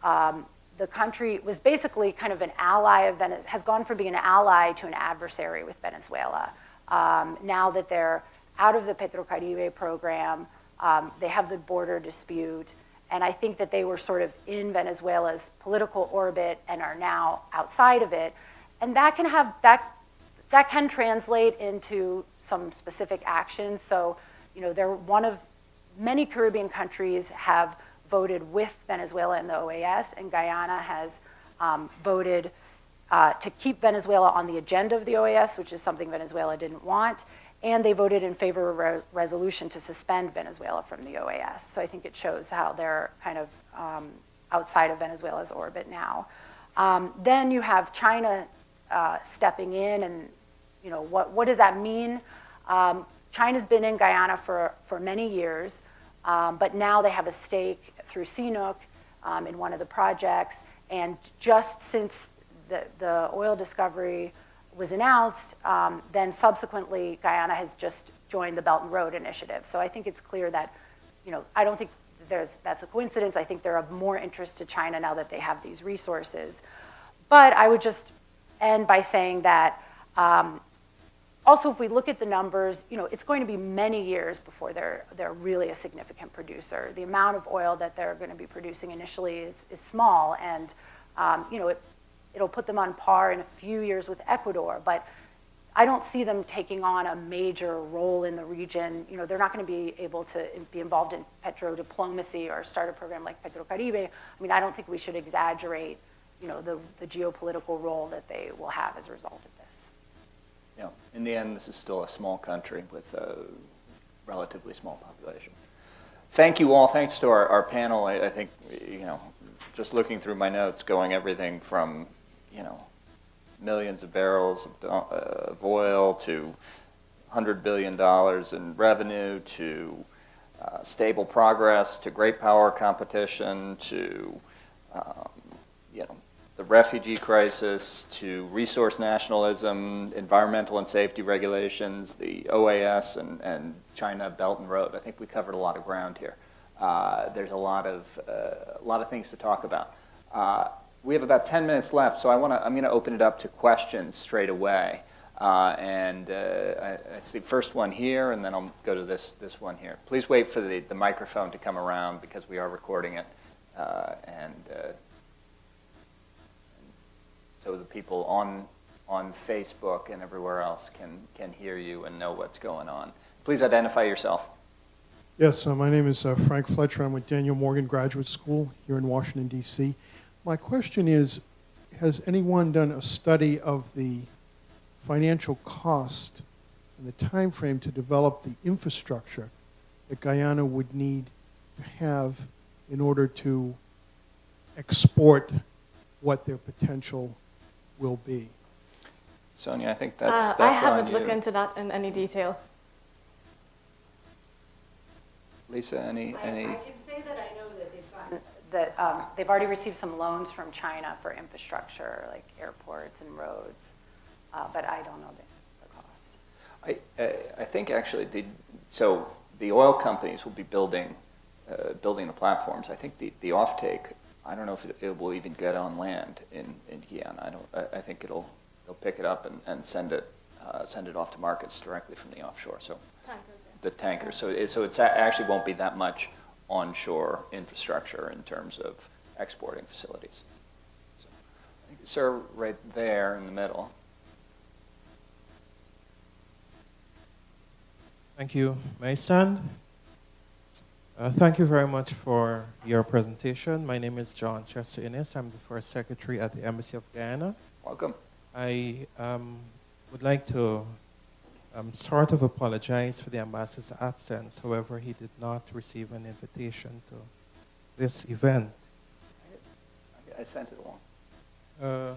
the country was basically kind of an ally of Venezuela, has gone from being an ally to an adversary with Venezuela. Now that they're out of the Petrocaribe program, they have the border dispute, and I think that they were sort of in Venezuela's political orbit and are now outside of it. And that can translate into some specific actions. So, you know, they're one of many Caribbean countries have voted with Venezuela in the OAS, and Guyana has voted to keep Venezuela on the agenda of the OAS, which is something Venezuela didn't want, and they voted in favor of a resolution to suspend Venezuela from the OAS. So I think it shows how they're kind of outside of Venezuela's orbit now. Then you have China stepping in, and you know, what does that mean? China's been in Guyana for many years, but now they have a stake through CNOOC in one of the projects, and just since the oil discovery was announced, then subsequently Guyana has just joined the Belt and Road Initiative. So I think it's clear that, you know, I don't think that's a coincidence. I think they're of more interest to China now that they have these resources. But I would just end by saying that also, if we look at the numbers, you know, it's going to be many years before they're really a significant producer. The amount of oil that they're going to be producing initially is small, and you know, it'll put them on par in a few years with Ecuador. But I don't see them taking on a major role in the region. You know, they're not going to be able to be involved in petrodiplomacy or start a program like Petrocaribe. I mean, I don't think we should exaggerate, you know, the geopolitical role that they will have as a result of this. Yeah, in the end, this is still a small country with a relatively small population. Thank you all. Thanks to our panel. I think, you know, just looking through my notes, going everything from, you know, millions of barrels of oil to $100 billion in revenue to stable progress to great power competition to, you know, the refugee crisis to resource nationalism, environmental and safety regulations, the OAS and China Belt and Road. I think we covered a lot of ground here. There's a lot of things to talk about. We have about 10 minutes left, so I'm going to open it up to questions straight away. I see the first one here, and then I'll go to this one here. Please wait for the microphone to come around because we are recording it, so the people on Facebook and everywhere else can hear you and know what's going on. Please identify yourself. Yes, my name is Frank Fletcher. I'm with Daniel Morgan Graduate School here in Washington, D.C. My question is, has anyone done a study of the financial cost and the time frame to develop the infrastructure that Guyana would need to have in order to export what their potential will be? Sonya, I think that's I on haven't you. looked into that in any detail. Lisa, any? I can say that I know that they've already received some loans from China for infrastructure, like airports and roads, but I don't know the cost. I think actually the oil companies will be building the platforms. I think the offtake, I don't know if it will even get on land in Guyana. I think they'll pick it up and send it off to markets directly from the offshore. So the tankers. So it actually won't be that much onshore infrastructure in terms of exporting facilities. So, I think, sir, right there in the middle. Thank you. May I stand? Thank you very much for your presentation. My name is John Chester Innes. I'm the first secretary at the Embassy of Guyana. Welcome. I would like to sort of apologize for the ambassador's absence. However, he did not receive an invitation to this event. I sent it along.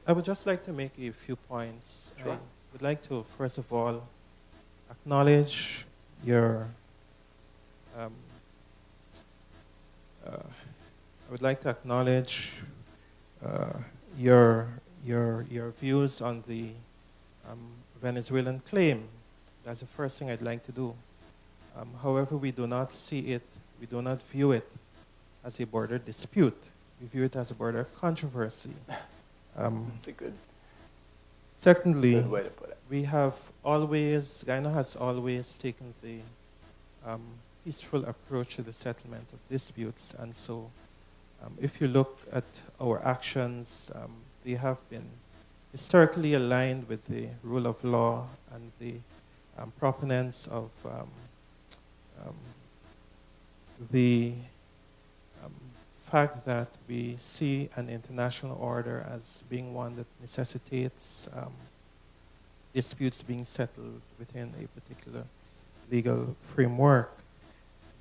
I would just like to make a few points. Sure. I would like to, first of all, acknowledge your I would like to acknowledge your views on the Venezuelan claim. That's the first thing I'd like to do. However, we do not see it, we do not view it as a border dispute. We view it as a border controversy. That's a good Secondly, way to put it. Guyana has always taken the peaceful approach to the settlement of disputes. And so if you look at our actions, they have been historically aligned with the rule of law and the proponents of the fact that we see an international order as being one that necessitates disputes being settled within a particular legal framework.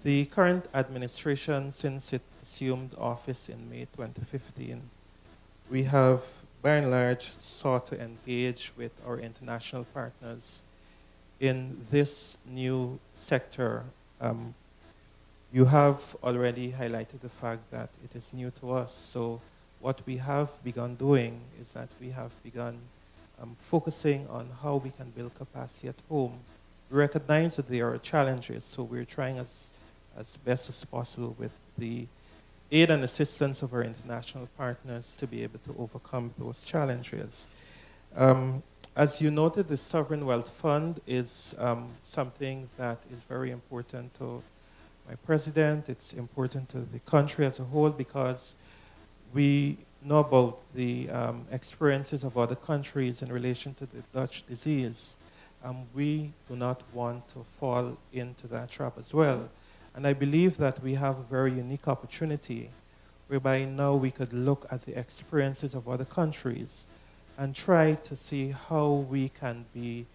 The current administration, since it assumed office in May 2015, we have by and large sought to engage with our international partners in this new sector. You have already highlighted the fact that it is new to us. So what we have begun doing is that we have begun focusing on how we can build capacity at home. We recognize that there are challenges, so we're trying as best as possible with the aid and assistance of our international partners to be able to overcome those challenges. As you noted, the Sovereign Wealth Fund is something that is very important to my president. It's important to the country as a whole because we know about the experiences of other countries in relation to the Dutch disease. We do not want to fall into that trap as well. And I believe that we have a very unique opportunity whereby now we could look at the experiences of other countries and try to see how we can be,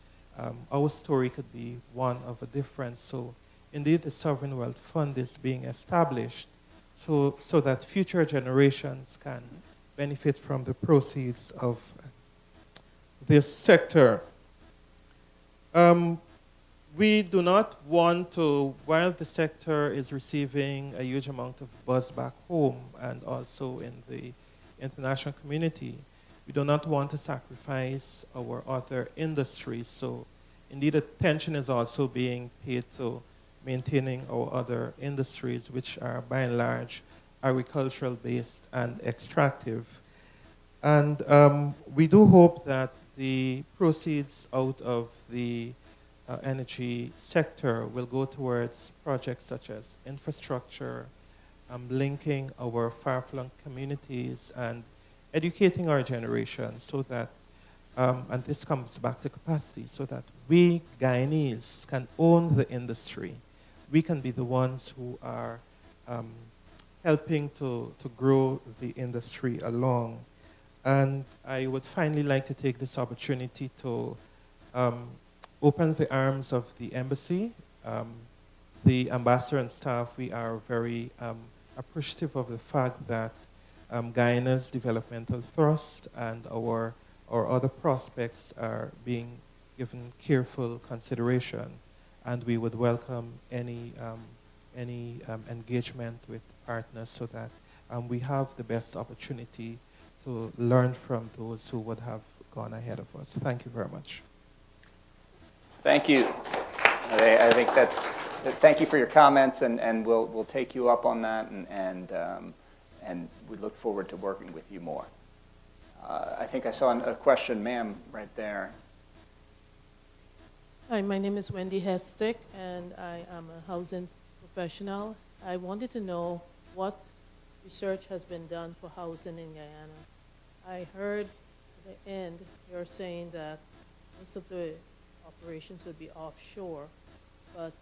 our story could be one of a difference. So indeed the Sovereign Wealth Fund is being established so that future generations can benefit from the proceeds of this sector. We do not want to, while the sector is receiving a huge amount of buzz back home and also in the international community, we do not want to sacrifice our other industries. So indeed, attention is also being paid to maintaining our other industries, which are by and large agricultural based and extractive. And we do hope that the proceeds out of the energy sector will go towards projects such as infrastructure, linking our far-flung communities and educating our generation so that, and this comes back to capacity, so that we Guyanese can own the industry. We can be the ones who are helping to grow the industry along. And I would finally like to take this opportunity to open the arms of the embassy. The ambassador and staff, we are very appreciative of the fact that Guyana's developmental thrust and our other prospects are being given careful consideration. And we would welcome any engagement with partners so that we have the best opportunity to learn from those who would have gone ahead of us. Thank you very much. Thank you. I think that's, thank you for your comments, and we'll take you up on that, and we look forward to working with you more. I think I saw a question, ma'am, right there. Hi, my name is Wendy Hestick, and I am a housing professional. I wanted to know what research has been done for housing in Guyana. I heard at the end you're saying that most of the operations would be offshore, but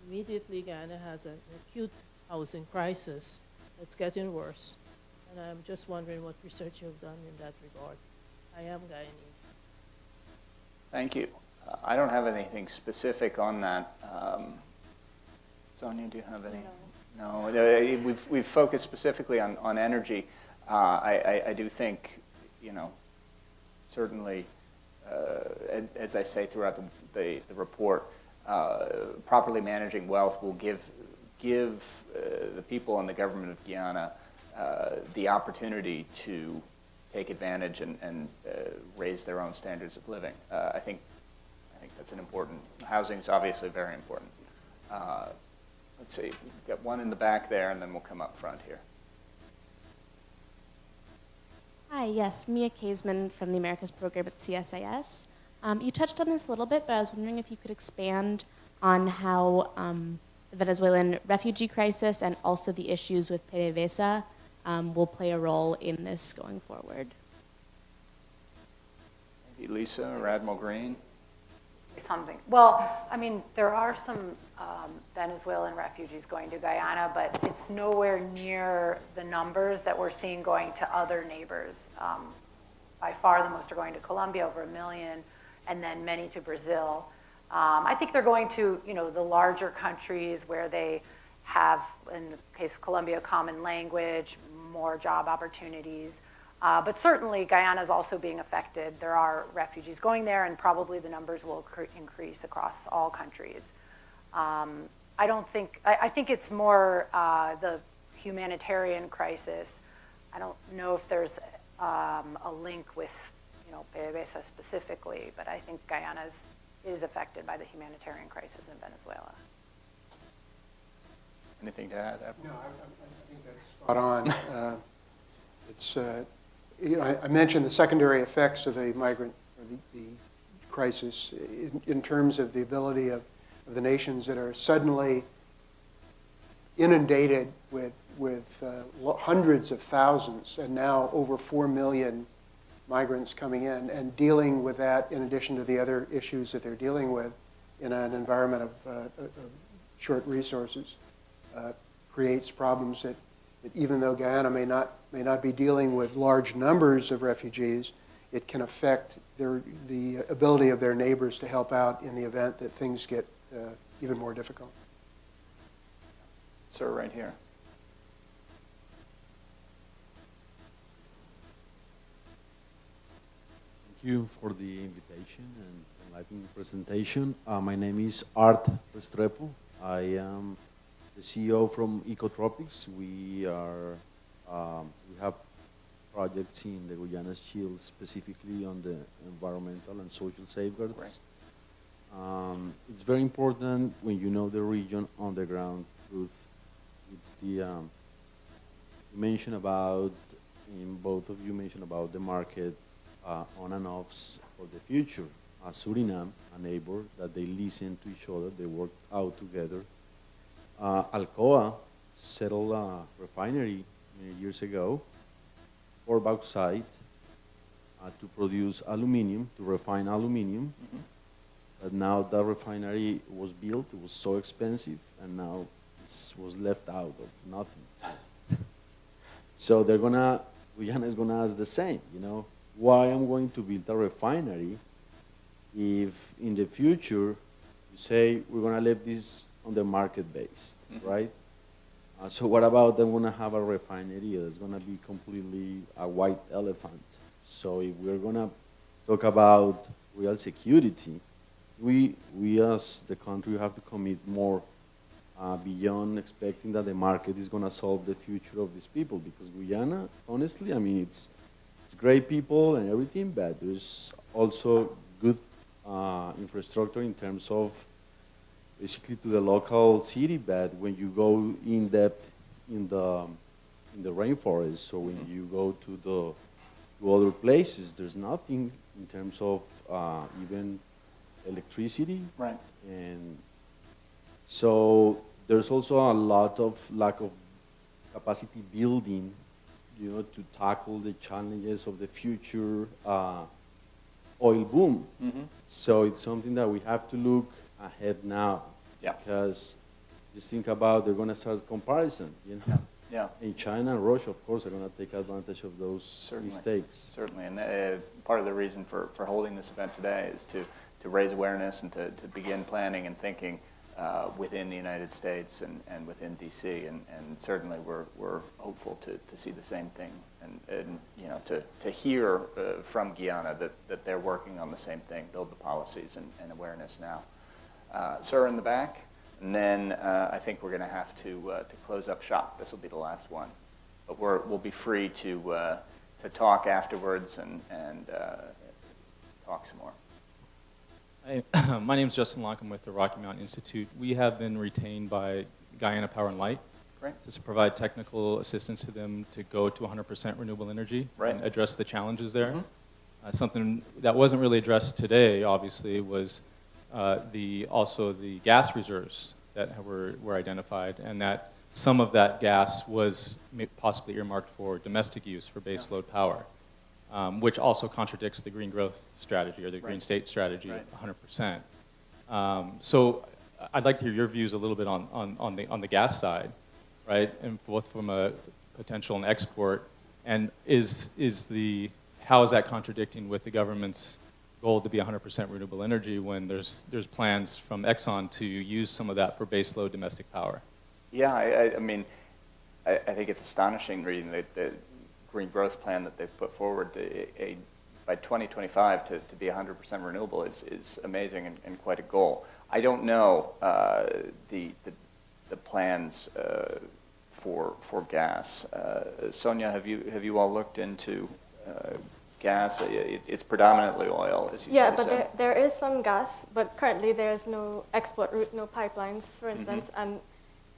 immediately Guyana has an acute housing crisis that's getting worse. And I'm just wondering what research you've done in that regard. I am Guyanese. Thank you. I don't have anything specific on that. Sonya, do you have any? No. We've focused specifically on energy. I do think, certainly, as I say throughout the report, properly managing wealth will give the people in the government of Guyana the opportunity to take advantage and raise their own standards of living. I think that's an important. Housing is obviously very important. Let's see, we've got one in the back there, and then we'll come up front here. Hi, yes, Mia Kaisman from the Americas program at CSIS. You touched on this a little bit, but I was wondering if you could expand on how the Venezuelan refugee crisis and also the issues with PDVSA will play a role in this going forward. Maybe Lisa or Admiral Green? Something. Well, I mean, there are some Venezuelan refugees going to Guyana, but it's nowhere near the numbers that we're seeing going to other neighbors. By far, the most are going to Colombia, over 1 million, and then many to Brazil. I think they're going to, the larger countries where they have, in the case of Colombia, a common language, more job opportunities. But certainly, Guyana is also being affected. There are refugees going there, and probably the numbers will increase across all countries. I think it's more the humanitarian crisis. I don't know if there's a link with, PDVSA specifically, but I think Guyana is affected by the humanitarian crisis in Venezuela. Anything to add, Admiral? No, I think that's spot on. It's I mentioned the secondary effects of the migrant or the crisis in terms of the ability of the nations that are suddenly inundated with hundreds of thousands and now over 4 million migrants coming in, and dealing with that in addition to the other issues that they're dealing with in an environment of short resources creates problems that even though Guyana may not be dealing with large numbers of refugees, it can affect the ability of their neighbors to help out in the event that things get even more difficult. Sir, right here. Thank you for the invitation and enlightening presentation. My name is Art Restrepo. I am the CEO from Ecotropics. We have projects in the Guyanas Shield, specifically on the environmental and social safeguards. Right. It's very important when you know the region on the ground truth. It's the, you mentioned about, in both of you mentioned about the market on and offs for the future. Suriname, a neighbor, that they listen to each other, they work out together. Alcoa settled a refinery many years ago for bauxite to produce aluminum, to refine aluminum. Mm-hmm. But now that refinery was built, it was so expensive, and now it was left out of nothing. So they're gonna, Guyana is gonna ask the same, you know, why I'm going to build a refinery if in the future you say we're gonna leave this on the market based, right? So what about them gonna have a refinery that's gonna be completely a white elephant? So if we're gonna talk about real security, we as the country have to commit more beyond expecting that the market is gonna solve the future of these people. Because Guyana, honestly, I mean, it's great people and everything, but there's also good infrastructure in terms of basically to the local city. But when you go in depth in the rainforest, so when you go to other places, there's nothing in terms of even electricity. Right. And so there's also a lot of lack of capacity building, you know, to tackle the challenges of the future oil boom. Mm-hmm. So it's something that we have to look ahead now. Yeah. Because just think about, they're going to start comparison, you know. Yeah. And China and Russia, of course, are going to take advantage of those Certainly. mistakes. Certainly, and part of the reason for holding this event today is to raise awareness and to begin planning and thinking within the United States and within DC, and certainly we're hopeful to see the same thing, and you know, to hear from Guyana that they're working on the same thing, build the policies and awareness now. Sir in the back, and then I think we're going to have to close up shop. This will be the last one, but we'll be free to talk afterwards and talk some more. Hi, my name is Justin Locke. I'm with the Rocky Mountain Institute. We have been retained by Guyana Power and Light Great. to provide technical assistance to them to go to 100% renewable energy Right. and address the challenges there. Mhm. Something that wasn't really addressed today, obviously, was also the gas reserves that were identified, and that some of that gas was possibly earmarked for domestic use for base load power. Which also contradicts the green growth strategy or the green state strategy Right. 100%. So I'd like to hear your views a little bit on the gas side, right? And both from a potential and export, and how is that contradicting with the government's goal to be 100% renewable energy when there's plans from Exxon to use some of that for base load domestic power? Yeah, I mean, I think it's astonishing reading the green growth plan that they've put forward. By 2025 to be 100% renewable is amazing and quite a goal. I don't know the plans for gas. Sonya, have you all looked into gas? It's predominantly oil, as you Yeah, said. but there is some gas, but currently there is no export route, no pipelines, for instance, and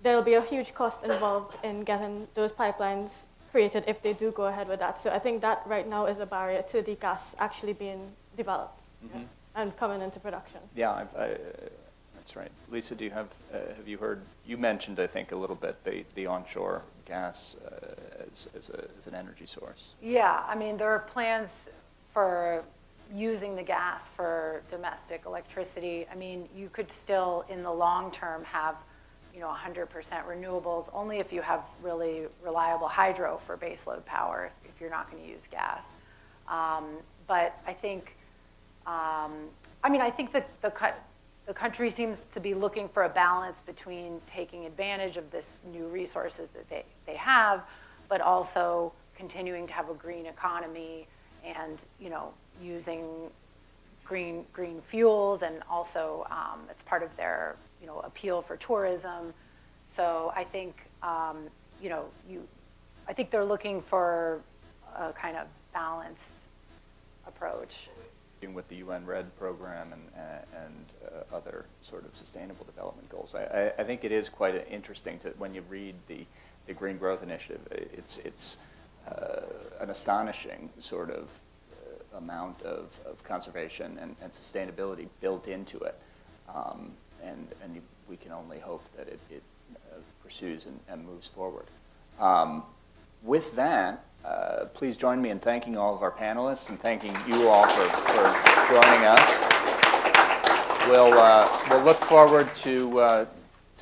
there'll be a huge cost involved in getting those pipelines created if they do go ahead with that. So I think that right now is a barrier to the gas actually being developed and coming into production. Yeah, that's right. Lisa, do you have you heard? You mentioned, I think, a little bit the onshore gas as an energy source. Yeah, I mean, there are plans for using the gas for domestic electricity. I mean, you could still, in the long term, have 100% renewables, only if you have really reliable hydro for baseload power, if you're not going to use gas. But I think, I think that the country seems to be looking for a balance between taking advantage of this new resources that they have, but also continuing to have a green economy and, using green fuels, and also it's part of their appeal for tourism. So I think I think they're looking for a kind of balanced approach. With the UN RED program and other sort of sustainable development goals. I think it is quite interesting to, when you read the Green Growth Initiative, it's an astonishing sort of amount of conservation and sustainability built into it. And we can only hope that it pursues and moves forward. With that, please join me in thanking all of our panelists and thanking you all for joining us. We'll look forward to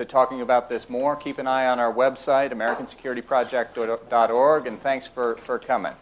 talking about this more. Keep an eye on our website, AmericanSecurityProject.org, and thanks for coming.